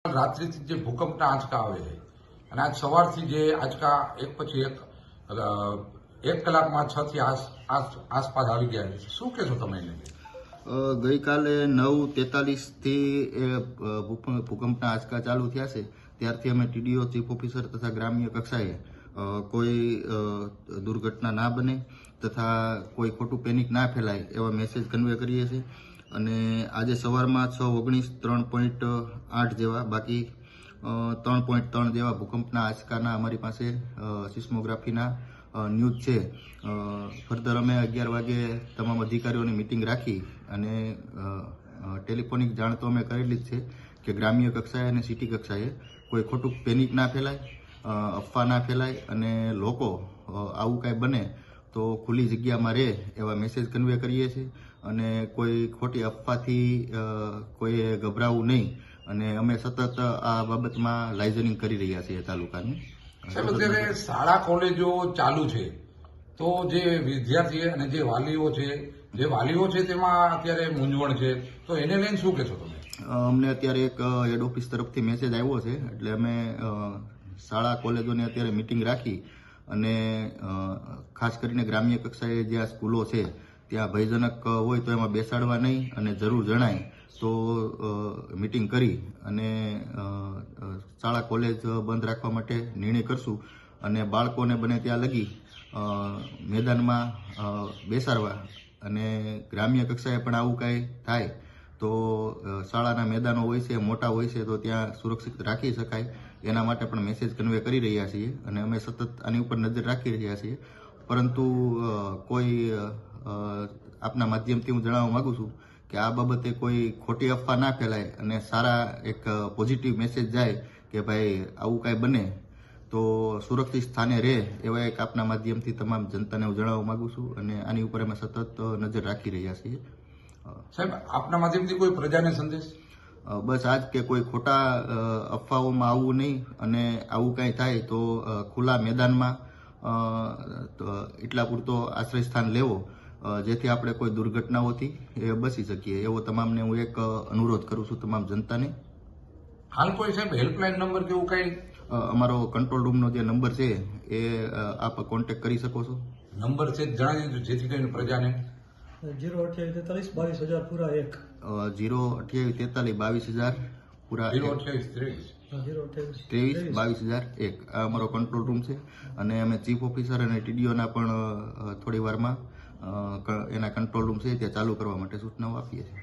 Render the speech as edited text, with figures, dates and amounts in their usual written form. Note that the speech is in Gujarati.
રાત્રિથી જે ભૂકંપના આંચકા આવે છે અને આજ સવારથી જે આંચકા એક પછી એક કલાકમાં 6 થી આસપાસ આવી ગયા છે. શું કહેશો તમે એને? ગઈકાલે 9:43થી ભૂકંપના આંચકા ચાલુ થયા છે. ત્યારથી અમે ટીડીઓ, ચીફ ઓફિસર તથા ગ્રામ્ય કક્ષાએ કોઈ દુર્ઘટના ના બને તથા કોઈ ખોટું પેનિક ના ફેલાય એવા મેસેજ કન્વે કરીએ છીએ. અને આજે સવારમાં 6:19 3.8 જેવા, બાકી 3.3 જેવા ભૂકંપના આંચકાના અમારી પાસે સિસ્મોગ્રાફીના ન્યૂઝ છે. ફર્ધર અમે 11 વાગે તમામ અધિકારીઓની મિટિંગ રાખી અને ટેલિફોનિક જાણ તો અમે કરેલી જ છે કે ગ્રામ્ય કક્ષાએ અને સિટી કક્ષાએ કોઈ ખોટું પેનિક ના ફેલાય, અફવા ના ફેલાય અને લોકો આવું કાંઈ બને તો ખુલ્લી જગ્યામાં રહે એવા મેસેજ કન્વે કરીએ છીએ. અને કોઈ ખોટી અફવાથી કોઈએ ગભરાવું નહીં અને અમે સતત આ બાબતમાં લાઇઝનિંગ કરી રહ્યા છીએ તાલુકાનું. સાહેબ, અત્યારે શાળા કોલેજો ચાલુ છે તો જે વિદ્યાર્થી અને જે વાલીઓ છે તેમાં અત્યારે મૂંઝવણ છે, તો એને લઈને શું કહેશો તમે? અમને અત્યારે એક હેડ ઓફિસ તરફથી મેસેજ આવ્યો છે, એટલે અમે શાળા કોલેજોને અત્યારે મિટિંગ રાખી અને ખાસ કરીને ગ્રામ્ય કક્ષાએ જે આ સ્કૂલો છે ત્યાં ભયજનક હોય તો એમાં બેસાડવા નહીં અને જરૂર જણાય તો મિટિંગ કરી અને શાળા કોલેજ બંધ રાખવા માટે નિર્ણય કરશું. અને બાળકોને બને ત્યાં લગી મેદાનમાં બેસાડવા અને ગ્રામ્ય કક્ષાએ પણ આવું કાંઈ થાય તો શાળાના મેદાનો હોય છે, મોટા હોય છે, તો ત્યાં સુરક્ષિત રાખી શકાય એના માટે પણ મેસેજ કન્વે કરી રહ્યા છીએ અને અમે સતત આની ઉપર નજર રાખી રહ્યા છીએ. પરંતુ કોઈ આપના માધ્યમથી હું જણાવવા માગું છું કે આ બાબતે કોઈ ખોટી અફવા ના ફેલાય અને સારા એક પોઝિટિવ મેસેજ જાય કે ભાઈ આવું કાંઈ બને તો સુરક્ષિત સ્થાને રહે એવા એક આપના માધ્યમથી તમામ જનતાને હું જણાવવા માગું છું અને આની ઉપર અમે સતત નજર રાખી રહ્યા છીએ. સાહેબ, આપના માધ્યમથી કોઈ પ્રજાને સંદેશ? બસ આજ કે કોઈ ખોટા અફવાઓમાં આવવું નહીં અને આવું કાંઈ થાય તો ખુલ્લા મેદાનમાં એટલા પૂરતો આશ્રય સ્થાન લેવો જેથી આપણે કોઈ દુર્ઘટનાઓથી બચી શકીએ એવો તમામને હું એક અનુરોધ કરું છું, તમામ જનતાને. હાલ કોઈ સાહેબ હેલ્પલાઇન નંબર કે એવું કંઈ? અમારો કંટ્રોલ રૂમનો જે નંબર છે એ આપ કોન્ટેક્ટ કરી શકો છો. નંબર છે જણાવી દીધું જેથી કરીને પ્રજાને. 02843 22,000 પૂરા 1 02843 22,000 પૂરા 02823 22,001 આ અમારો કંટ્રોલ રૂમ છે. અને અમે ચીફ ઓફિસર અને ટીડીઓના પણ થોડી વારમાં એના કંટ્રોલ રૂમ છે તે ચાલુ કરવા માટે સૂચનાઓ આપીએ છીએ.